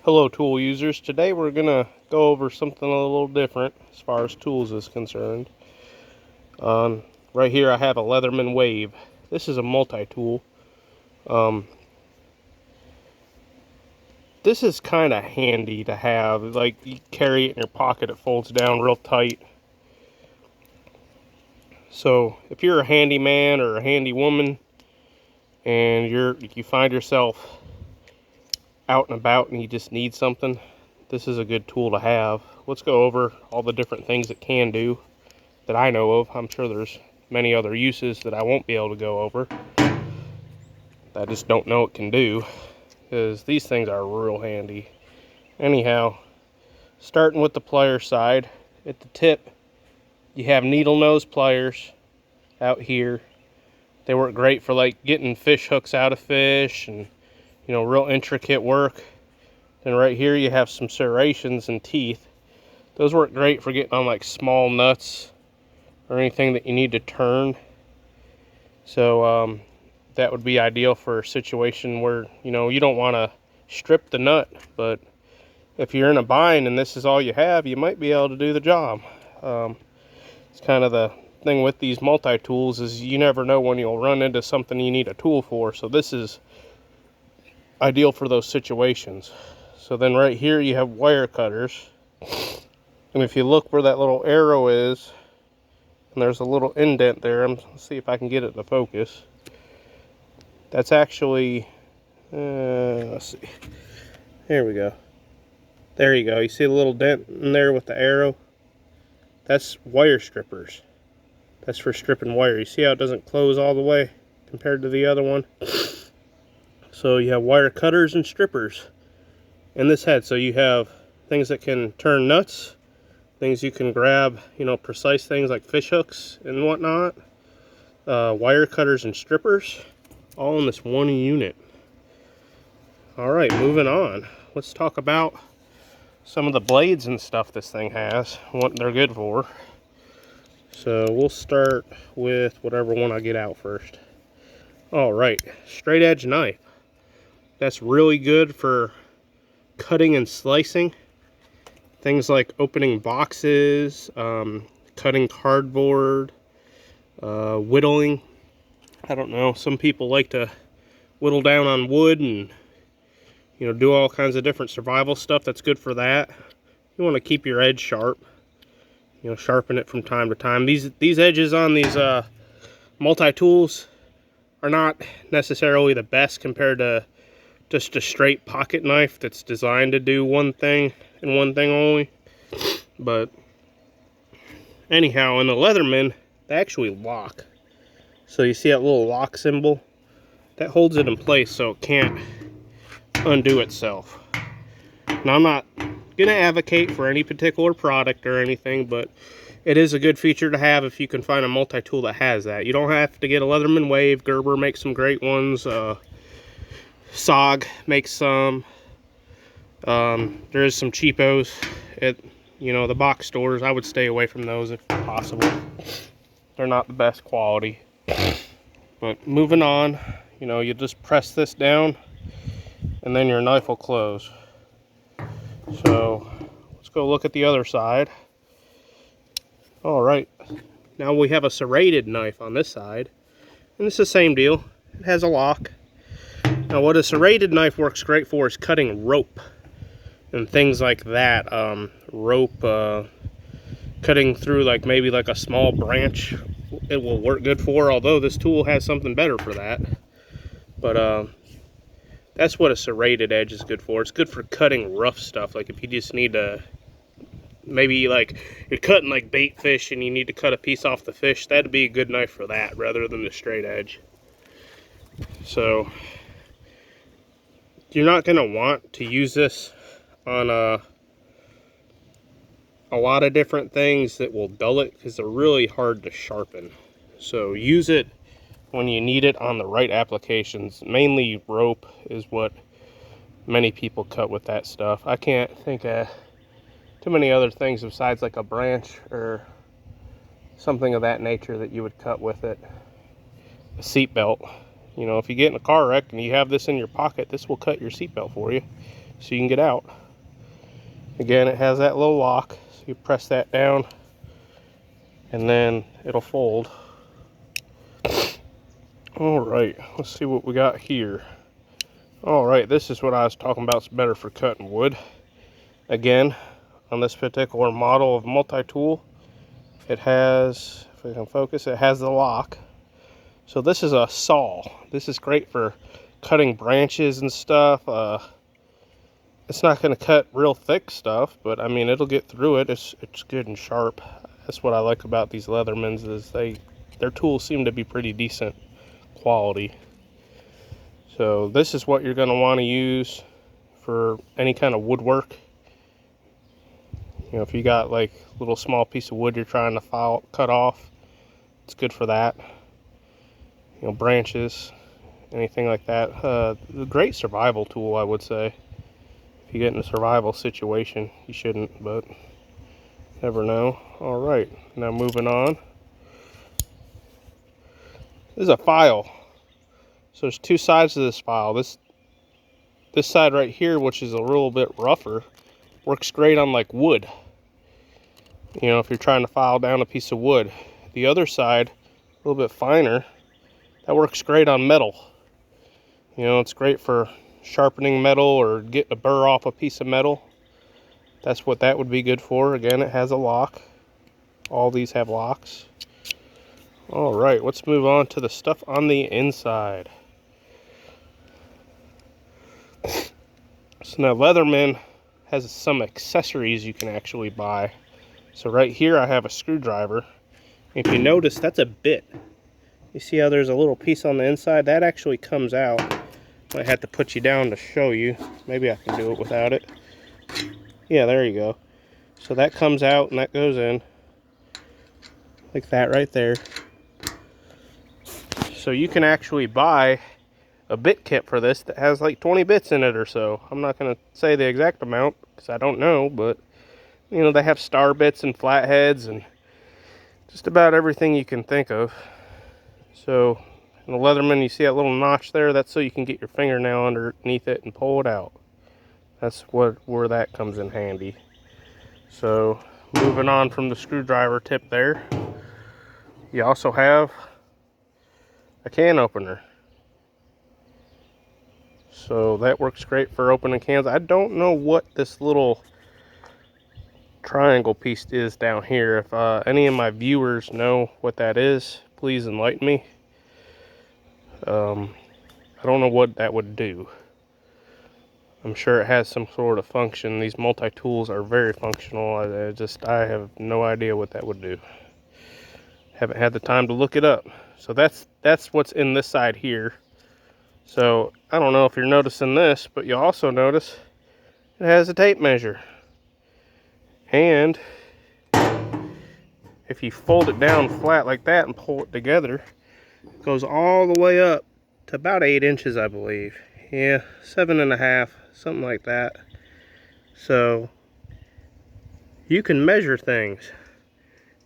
Hello tool users, today we're going to go over something a little different as far as tools is concerned. Right here I have a Leatherman Wave. This is a multi-tool. This is kind of handy to have, like you carry it in your pocket, it folds down real tight. So if you're a handyman or a handy woman and you find yourself out and about and you just need something, this is a good tool to have. Let's go over all the different things it can do that I know of. I'm sure there's many other uses that I won't be able to go over. I just don't know it can do, because these things are real handy. Anyhow, starting with the plier side, at the tip you have needle nose pliers out here. They work great for like getting fish hooks out of fish and real intricate work. And right here you have some serrations and teeth. Those work great for getting on like small nuts or anything that you need to turn. So that would be ideal for a situation where you don't want to strip the nut, but if you're in a bind and this is all you have, you might be able to do the job. It's kind of the thing with these multi-tools, is you never know when you'll run into something you need a tool for, so this is ideal for those situations. So then right here you have wire cutters, and if you look where that little arrow is, and there's a little indent there, let's see if I can get it to focus. That's actually, let's see, there we go. There you go, you see the little dent in there with the arrow? That's wire strippers. That's for stripping wire. You see how it doesn't close all the way compared to the other one? So you have wire cutters and strippers in this head. So you have things that can turn nuts, things you can grab, precise things like fish hooks and whatnot, wire cutters and strippers, all in this one unit. All right, moving on. Let's talk about some of the blades and stuff this thing has, what they're good for. So we'll start with whatever one I get out first. All right, straight edge knife. That's really good for cutting and slicing. Things like opening boxes, cutting cardboard, whittling. I don't know, some people like to whittle down on wood and do all kinds of different survival stuff. That's good for that. You want to keep your edge sharp. Sharpen it from time to time. These edges on these multi-tools are not necessarily the best compared to just a straight pocket knife that's designed to do one thing and one thing only. But anyhow, in the Leatherman, they actually lock. So you see that little lock symbol? That holds it in place so it can't undo itself. Now, I'm not going to advocate for any particular product or anything, but it is a good feature to have if you can find a multi-tool that has that. You don't have to get a Leatherman Wave. Gerber makes some great ones. SOG makes some. There is some cheapos at the box stores. I would stay away from those if possible. They're not the best quality. But moving on, you just press this down and then your knife will close. So let's go look at the other side. All right, now we have a serrated knife on this side, and it's the same deal. It has a lock. Now what a serrated knife works great for is cutting rope and things like that. Rope, cutting through maybe a small branch, it will work good for, although this tool has something better for that. But that's what a serrated edge is good for. It's good for cutting rough stuff, like if you just need to, maybe you're cutting bait fish and you need to cut a piece off the fish. That'd be a good knife for that rather than the straight edge. So you're not going to want to use this on a lot of different things that will dull it, because they're really hard to sharpen. So use it when you need it on the right applications. Mainly rope is what many people cut with that stuff. I can't think of too many other things besides a branch or something of that nature that you would cut with it. A seat belt. If you get in a car wreck and you have this in your pocket, this will cut your seat belt for you. so you can get out. Again, it has that little lock, so you press that down and then it'll fold. Alright, let's see what we got here. Alright, this is what I was talking about. It's better for cutting wood. Again, on this particular model of multi-tool, it has, if we can focus, it has the lock. So this is a saw. This is great for cutting branches and stuff. It's not going to cut real thick stuff, but I mean, it'll get through it. It's good and sharp. That's what I like about these Leathermans, is their tools seem to be pretty decent quality. So this is what you're going to want to use for any kind of woodwork. You know, if you got like a little small piece of wood you're trying to cut off, it's good for that. You know, branches, anything like that. A great survival tool, I would say. If you get in a survival situation, you shouldn't, but never know. All right, now moving on. This is a file. So there's two sides to this file. This side right here, which is a little bit rougher, works great on like wood. You know, if you're trying to file down a piece of wood. The other side, a little bit finer, that works great on metal. You know, it's great for sharpening metal or getting a burr off a piece of metal. That's what that would be good for. Again, it has a lock. All these have locks. All right, let's move on to the stuff on the inside. So now Leatherman has some accessories you can actually buy. So right here I have a screwdriver. If you notice, that's a bit. You see how there's a little piece on the inside? That actually comes out. I have to put you down to show you. Maybe I can do it without it. Yeah, there you go. So that comes out and that goes in. Like that right there. So you can actually buy a bit kit for this that has like 20 bits in it or so. I'm not going to say the exact amount because I don't know, but you know, they have star bits and flatheads and just about everything you can think of. So in the Leatherman, you see that little notch there? That's so you can get your fingernail underneath it and pull it out. That's where that comes in handy. So moving on from the screwdriver tip there, you also have a can opener. So that works great for opening cans. I don't know what this little triangle piece is down here. If any of my viewers know what that is, please enlighten me. I don't know what that would do. I'm sure it has some sort of function. These multi-tools are very functional. I have no idea what that would do. Haven't had the time to look it up. So that's what's in this side here. So I don't know if you're noticing this, but you also notice it has a tape measure. And if you fold it down flat like that and pull it together, it goes all the way up to about 8 inches, I believe. Yeah, 7.5, something like that. So you can measure things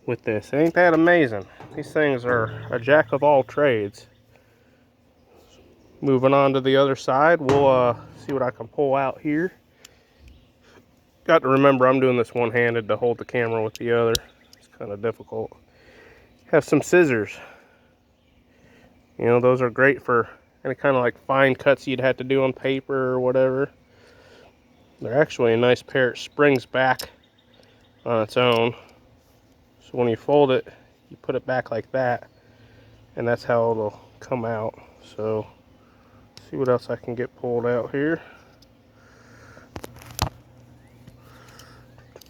with this. Ain't that amazing? These things are a jack of all trades. Moving on to the other side, we'll see what I can pull out here. Got to remember I'm doing this one-handed to hold the camera with the other. It's kind of difficult. Have some scissors. You know, those are great for any kind of like fine cuts you'd have to do on paper or whatever. They're actually a nice pair. It springs back on its own. So when you fold it, you put it back like that, and that's how it'll come out. So see what else I can get pulled out here.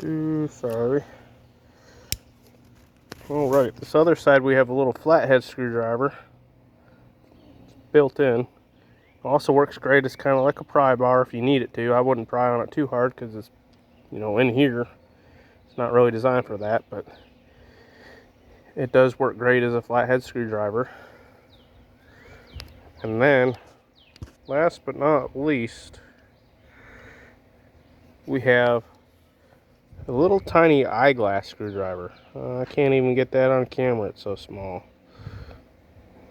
Sorry. All right, this other side we have a little flathead screwdriver. It's built in. Also works great. It's kind of like a pry bar if you need it to. I wouldn't pry on it too hard because it's, you know, in here. It's not really designed for that, but it does work great as a flathead screwdriver. And then, last but not least, we have a little tiny eyeglass screwdriver. I can't even get that on camera, it's so small.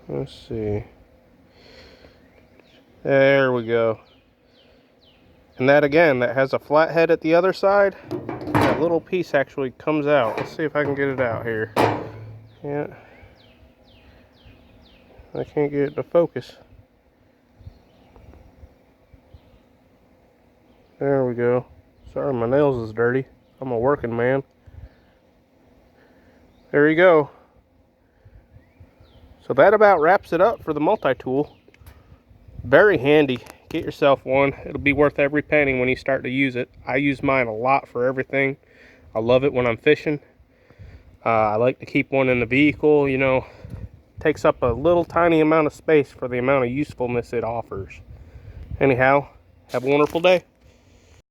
Let's see. There we go. And that again, that has a flat head at the other side. That little piece actually comes out. Let's see if I can get it out here. Yeah. I can't get it to focus. There we go. Sorry, my nails is dirty. I'm a working man. There you go. So that about wraps it up for the multi-tool. Very handy. Get yourself one. It'll be worth every penny when you start to use it. I use mine a lot for everything. I love it when I'm fishing. I like to keep one in the vehicle, you know. Takes up a little tiny amount of space for the amount of usefulness it offers. Anyhow, have a wonderful day.